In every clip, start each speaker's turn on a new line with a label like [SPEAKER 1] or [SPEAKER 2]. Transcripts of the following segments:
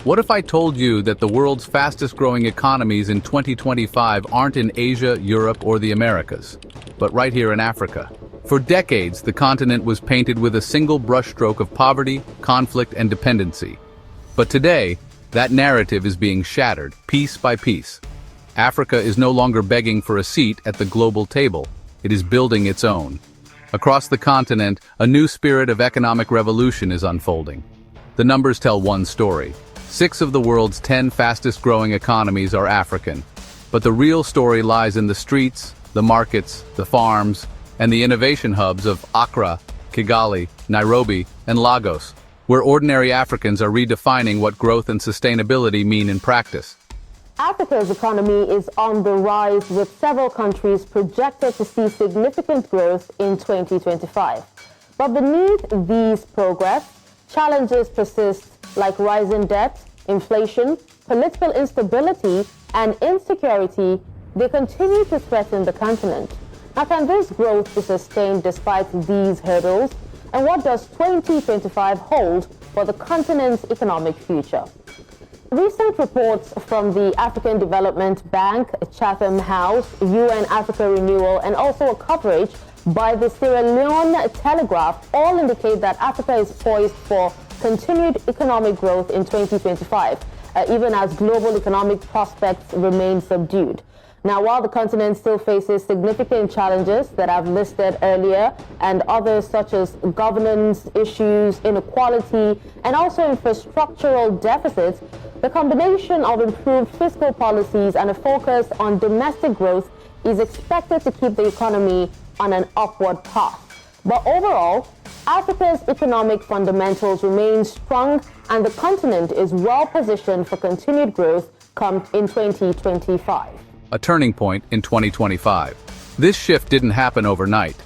[SPEAKER 1] What if I told you that the world's fastest-growing economies in 2025 aren't in Asia, Europe, or the Americas, but right here in Africa? For decades, the continent was painted with a single brushstroke of poverty, conflict, and dependency. But today, that narrative is being shattered, piece by piece. Africa is no longer begging for a seat at the global table. It is building its own. Across the continent, a new spirit of economic revolution is unfolding. The numbers tell one story. 6 of the world's 10 fastest-growing economies are African. But the real story lies in the streets, the markets, the farms, and the innovation hubs of Accra, Kigali, Nairobi, and Lagos, where ordinary Africans are redefining what growth and sustainability mean in practice.
[SPEAKER 2] Africa's economy is on the rise, with several countries projected to see significant growth in 2025. But beneath these progress, challenges persist, like rising debt, inflation, political instability, and insecurity. They continue to threaten the continent. Now, can this growth be sustained despite these hurdles? And what does 2025 hold for the continent's economic future? Recent reports from the African Development Bank, Chatham House, UN Africa Renewal, and also a coverage by the Sierra Leone Telegraph all indicate that Africa is poised for continued economic growth in 2025, even as global economic prospects remain subdued. Now, while the continent still faces significant challenges that I've listed earlier, and others such as governance issues, inequality, and also infrastructural deficits, the combination of improved fiscal policies and a focus on domestic growth is expected to keep the economy on an upward path. But overall, Africa's economic fundamentals remain strong, and the continent is well positioned for continued growth come in 2025.
[SPEAKER 1] A turning point in 2025. This shift didn't happen overnight.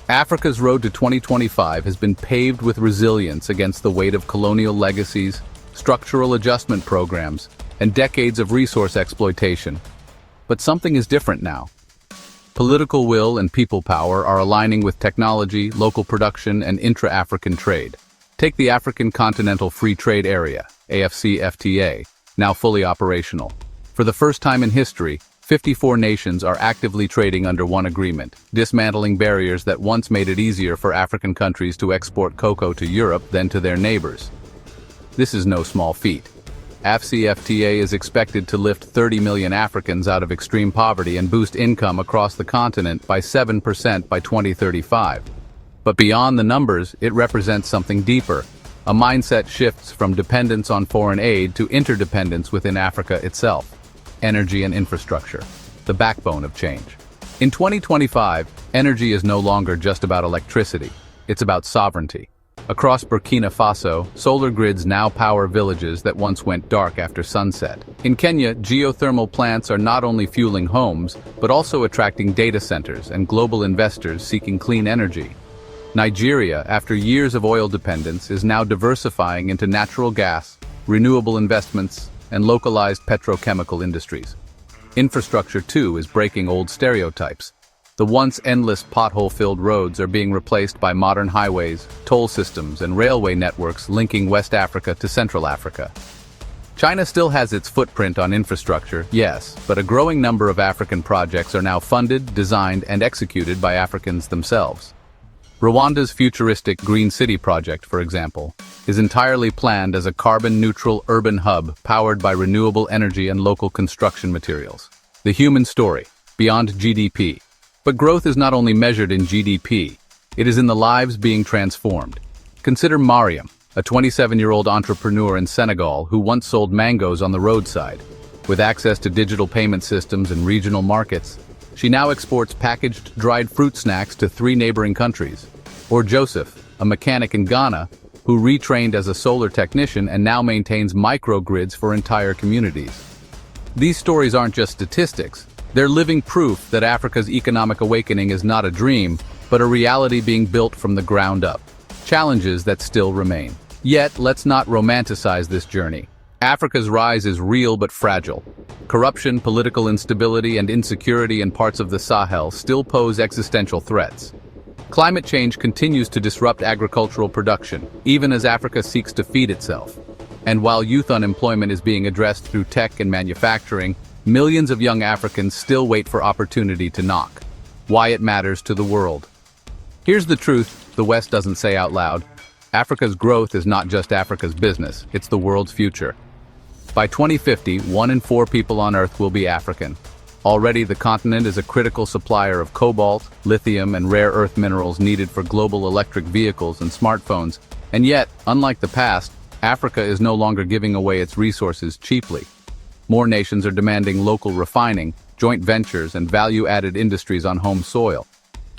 [SPEAKER 1] Africa's road to 2025 has been paved with resilience against the weight of colonial legacies, structural adjustment programs, and decades of resource exploitation. But something is different now. Political will and people power are aligning with technology, local production, and intra-African trade. Take the African Continental Free Trade Area, AfCFTA, now fully operational. For the first time in history, 54 nations are actively trading under one agreement, dismantling barriers that once made it easier for African countries to export cocoa to Europe than to their neighbors. This is no small feat. AfCFTA is expected to lift 30 million Africans out of extreme poverty and boost income across the continent by 7% by 2035. But beyond the numbers, it represents something deeper. A mindset shifts from dependence on foreign aid to interdependence within Africa itself. Energy and infrastructure, the backbone of change. In 2025, energy is no longer just about electricity. It's about sovereignty. Across Burkina Faso, solar grids now power villages that once went dark after sunset. In Kenya, geothermal plants are not only fueling homes, but also attracting data centers and global investors seeking clean energy. Nigeria, after years of oil dependence, is now diversifying into natural gas, renewable investments, and localized petrochemical industries. Infrastructure, too, is breaking old stereotypes. The once endless pothole-filled roads are being replaced by modern highways, toll systems, and railway networks linking West Africa to Central Africa. China still has its footprint on infrastructure, yes, but a growing number of African projects are now funded, designed, and executed by Africans themselves. Rwanda's futuristic Green City project, for example, is entirely planned as a carbon-neutral urban hub powered by renewable energy and local construction materials. The human story, beyond GDP. But growth is not only measured in GDP, it is in the lives being transformed. Consider Mariam, a 27-year-old entrepreneur in Senegal who once sold mangoes on the roadside. With access to digital payment systems and regional markets, she now exports packaged dried fruit snacks to 3 neighboring countries. Or Joseph, a mechanic in Ghana, who retrained as a solar technician and now maintains microgrids for entire communities. These stories aren't just statistics. They're living proof that Africa's economic awakening is not a dream, but a reality being built from the ground up. Challenges that still remain. Yet, let's not romanticize this journey. Africa's rise is real but fragile. Corruption, political instability, and insecurity in parts of the Sahel still pose existential threats. Climate change continues to disrupt agricultural production, even as Africa seeks to feed itself. And while youth unemployment is being addressed through tech and manufacturing, millions of young Africans still wait for opportunity to knock. Why it matters to the world. Here's the truth the West doesn't say out loud. Africa's growth is not just Africa's business, it's the world's future. By 2050, 1 in 4 people on Earth will be African. Already, the continent is a critical supplier of cobalt, lithium, and rare earth minerals needed for global electric vehicles and smartphones. And yet, unlike the past, Africa is no longer giving away its resources cheaply. More nations are demanding local refining, joint ventures, and value-added industries on home soil.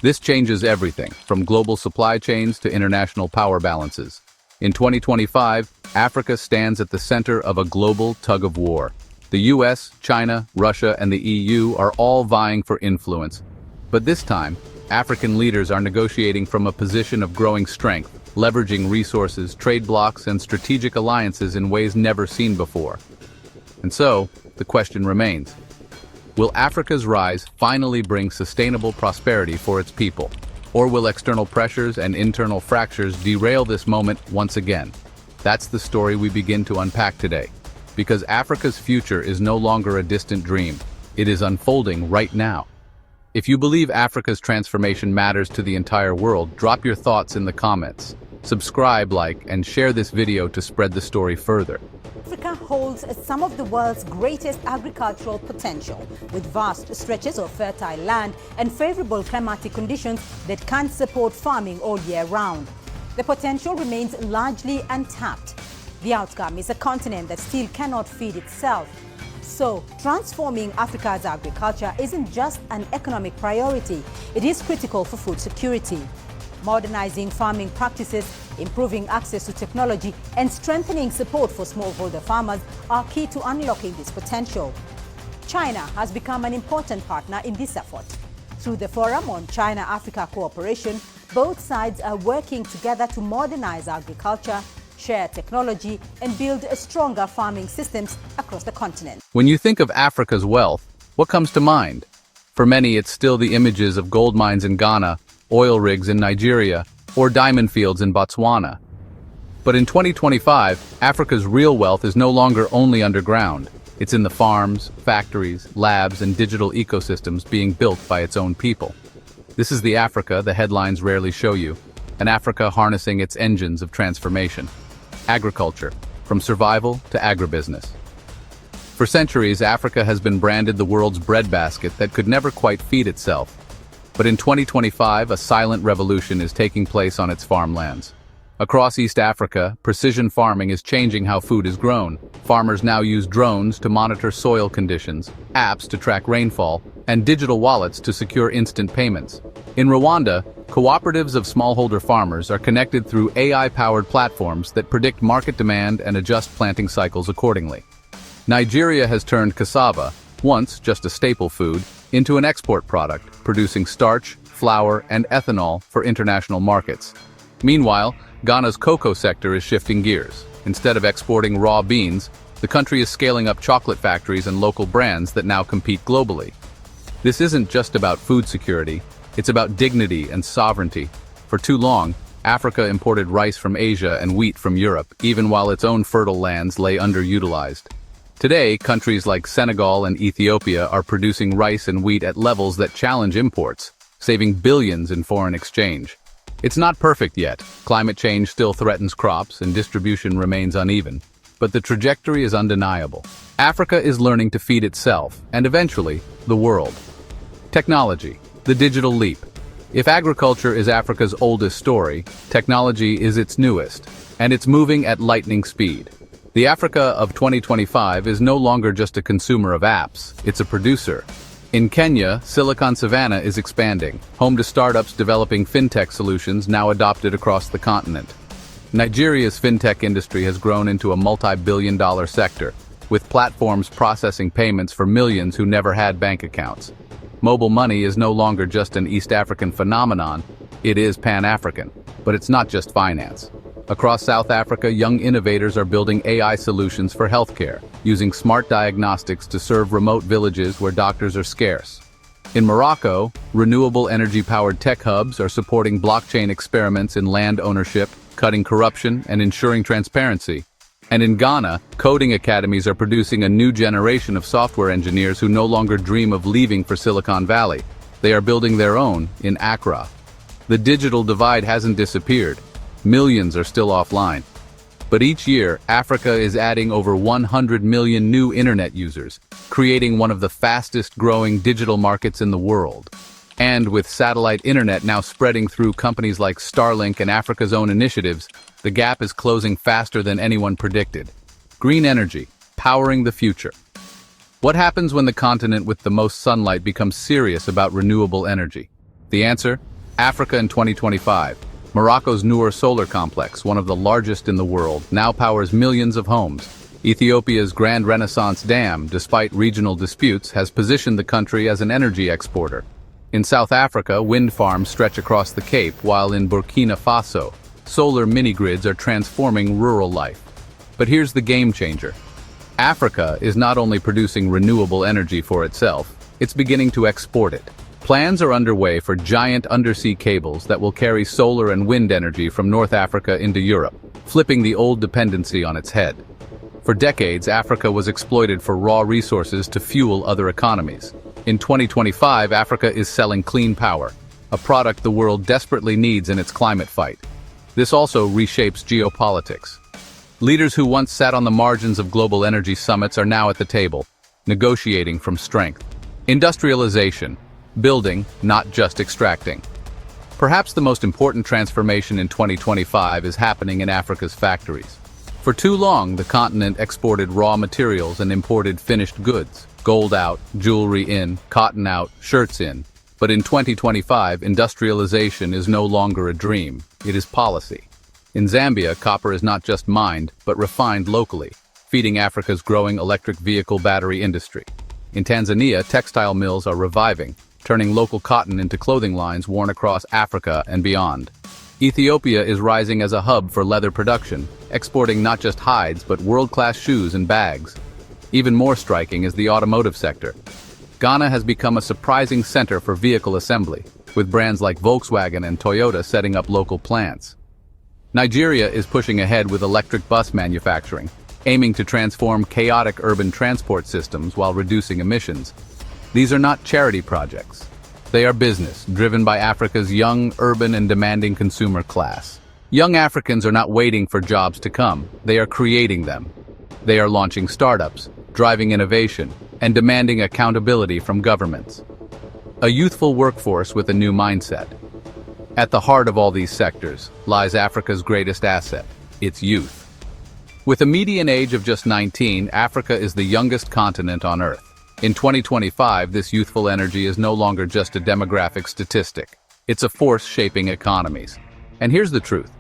[SPEAKER 1] This changes everything, from global supply chains to international power balances. In 2025, Africa stands at the center of a global tug-of-war. The US, China, Russia, and the EU are all vying for influence. But this time, African leaders are negotiating from a position of growing strength, leveraging resources, trade blocs, and strategic alliances in ways never seen before. And so, the question remains. Will Africa's rise finally bring sustainable prosperity for its people? Or will external pressures and internal fractures derail this moment once again? That's the story we begin to unpack today. Because Africa's future is no longer a distant dream. It is unfolding right now. If you believe Africa's transformation matters to the entire world, drop your thoughts in the comments. Subscribe, like, and share this video to spread the story further.
[SPEAKER 3] Africa holds some of the world's greatest agricultural potential, with vast stretches of fertile land and favorable climatic conditions that can support farming all year round. The potential remains largely untapped. The outcome is a continent that still cannot feed itself. So, transforming Africa's agriculture isn't just an economic priority, it is critical for food security. Modernizing farming practices, improving access to technology, and strengthening support for smallholder farmers are key to unlocking this potential. China has become an important partner in this effort. Through the Forum on China-Africa Cooperation, both sides are working together to modernize agriculture, share technology, and build stronger farming systems across the continent.
[SPEAKER 1] When you think of Africa's wealth, what comes to mind? For many, it's still the images of gold mines in Ghana, oil rigs in Nigeria, or diamond fields in Botswana. But in 2025, Africa's real wealth is no longer only underground. It's in the farms, factories, labs, and digital ecosystems being built by its own people. This is the Africa the headlines rarely show you, an Africa harnessing its engines of transformation. Agriculture, from survival to agribusiness. For centuries, Africa has been branded the world's breadbasket that could never quite feed itself. But in 2025, a silent revolution is taking place on its farmlands. Across East Africa, precision farming is changing how food is grown. Farmers now use drones to monitor soil conditions, apps to track rainfall, and digital wallets to secure instant payments. In Rwanda, cooperatives of smallholder farmers are connected through AI-powered platforms that predict market demand and adjust planting cycles accordingly. Nigeria has turned cassava, once just a staple food, into an export product, producing starch, flour, and ethanol for international markets. Meanwhile, Ghana's cocoa sector is shifting gears. Instead of exporting raw beans, the country is scaling up chocolate factories and local brands that now compete globally. This isn't just about food security, it's about dignity and sovereignty. For too long, Africa imported rice from Asia and wheat from Europe, even while its own fertile lands lay underutilized. Today, countries like Senegal and Ethiopia are producing rice and wheat at levels that challenge imports, saving billions in foreign exchange. It's not perfect yet. Climate change still threatens crops and distribution remains uneven. But the trajectory is undeniable. Africa is learning to feed itself, and eventually, the world. Technology, the digital leap. If agriculture is Africa's oldest story, technology is its newest, and it's moving at lightning speed. The Africa of 2025 is no longer just a consumer of apps, it's a producer. In Kenya, Silicon Savannah is expanding, home to startups developing fintech solutions now adopted across the continent. Nigeria's fintech industry has grown into a multi-billion-dollar sector, with platforms processing payments for millions who never had bank accounts. Mobile money is no longer just an East African phenomenon, it is Pan-African. But it's not just finance. Across South Africa, young innovators are building AI solutions for healthcare, using smart diagnostics to serve remote villages where doctors are scarce. In Morocco, renewable energy-powered tech hubs are supporting blockchain experiments in land ownership, cutting corruption, and ensuring transparency. And in Ghana, coding academies are producing a new generation of software engineers who no longer dream of leaving for Silicon Valley. They are building their own in Accra. The digital divide hasn't disappeared. Millions are still offline. But each year, Africa is adding over 100 million new internet users, creating one of the fastest-growing digital markets in the world. And with satellite internet now spreading through companies like Starlink and Africa's own initiatives, the gap is closing faster than anyone predicted. Green energy, powering the future. What happens when the continent with the most sunlight becomes serious about renewable energy? The answer? Africa in 2025. Morocco's Noor solar complex, one of the largest in the world, now powers millions of homes. Ethiopia's Grand Renaissance Dam, despite regional disputes, has positioned the country as an energy exporter. In South Africa, wind farms stretch across the Cape, while in Burkina Faso, solar mini-grids are transforming rural life. But here's the game changer. Africa is not only producing renewable energy for itself, it's beginning to export it. Plans are underway for giant undersea cables that will carry solar and wind energy from North Africa into Europe, flipping the old dependency on its head. For decades, Africa was exploited for raw resources to fuel other economies. In 2025, Africa is selling clean power, a product the world desperately needs in its climate fight. This also reshapes geopolitics. Leaders who once sat on the margins of global energy summits are now at the table, negotiating from strength. Industrialization. Building, not just extracting. Perhaps the most important transformation in 2025 is happening in Africa's factories. For too long, the continent exported raw materials and imported finished goods. Gold out, jewelry in, cotton out, shirts in. But in 2025, industrialization is no longer a dream. It is policy. In Zambia, copper is not just mined, but refined locally, feeding Africa's growing electric vehicle battery industry. In Tanzania, textile mills are reviving, turning local cotton into clothing lines worn across Africa and beyond. Ethiopia is rising as a hub for leather production, exporting not just hides but world-class shoes and bags. Even more striking is the automotive sector. Ghana has become a surprising center for vehicle assembly, with brands like Volkswagen and Toyota setting up local plants. Nigeria is pushing ahead with electric bus manufacturing, aiming to transform chaotic urban transport systems while reducing emissions. These are not charity projects. They are business, driven by Africa's young, urban, and demanding consumer class. Young Africans are not waiting for jobs to come, they are creating them. They are launching startups, driving innovation, and demanding accountability from governments. A youthful workforce with a new mindset. At the heart of all these sectors lies Africa's greatest asset, its youth. With a median age of just 19, Africa is the youngest continent on Earth. In 2025, this youthful energy is no longer just a demographic statistic. It's a force shaping economies. And here's the truth.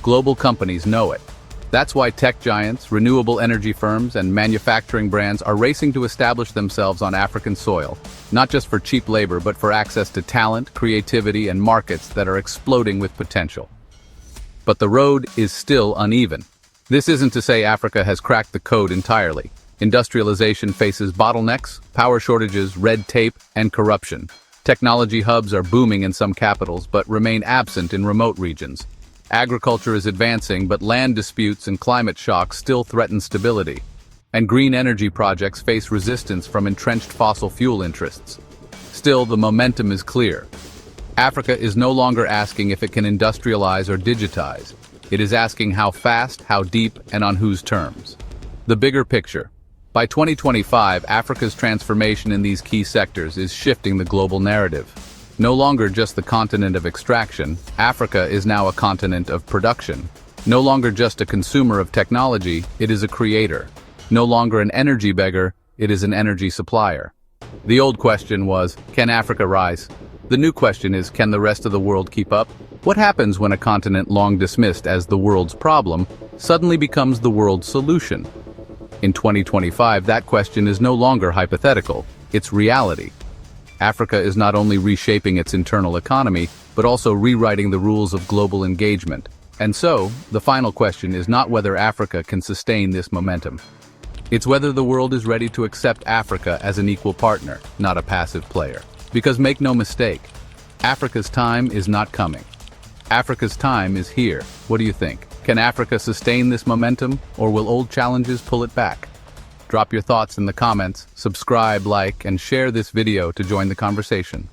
[SPEAKER 1] Global companies know it. That's why tech giants, renewable energy firms, and manufacturing brands are racing to establish themselves on African soil, not just for cheap labor, but for access to talent, creativity, and markets that are exploding with potential. But the road is still uneven. This isn't to say Africa has cracked the code entirely. Industrialization faces bottlenecks, power shortages, red tape, and corruption. Technology hubs are booming in some capitals but remain absent in remote regions. Agriculture is advancing, but land disputes and climate shocks still threaten stability. And green energy projects face resistance from entrenched fossil fuel interests. Still, the momentum is clear. Africa is no longer asking if it can industrialize or digitize. It is asking how fast, how deep, and on whose terms. The bigger picture. By 2025, Africa's transformation in these key sectors is shifting the global narrative. No longer just the continent of extraction, Africa is now a continent of production. No longer just a consumer of technology, it is a creator. No longer an energy beggar, it is an energy supplier. The old question was, can Africa rise? The new question is, can the rest of the world keep up? What happens when a continent long dismissed as the world's problem suddenly becomes the world's solution? In 2025, that question is no longer hypothetical, it's reality. Africa is not only reshaping its internal economy, but also rewriting the rules of global engagement. And so, the final question is not whether Africa can sustain this momentum. It's whether the world is ready to accept Africa as an equal partner, not a passive player. Because make no mistake, Africa's time is not coming. Africa's time is here. What do you think? Can Africa sustain this momentum, or will old challenges pull it back? Drop your thoughts in the comments, subscribe, like, and share this video to join the conversation.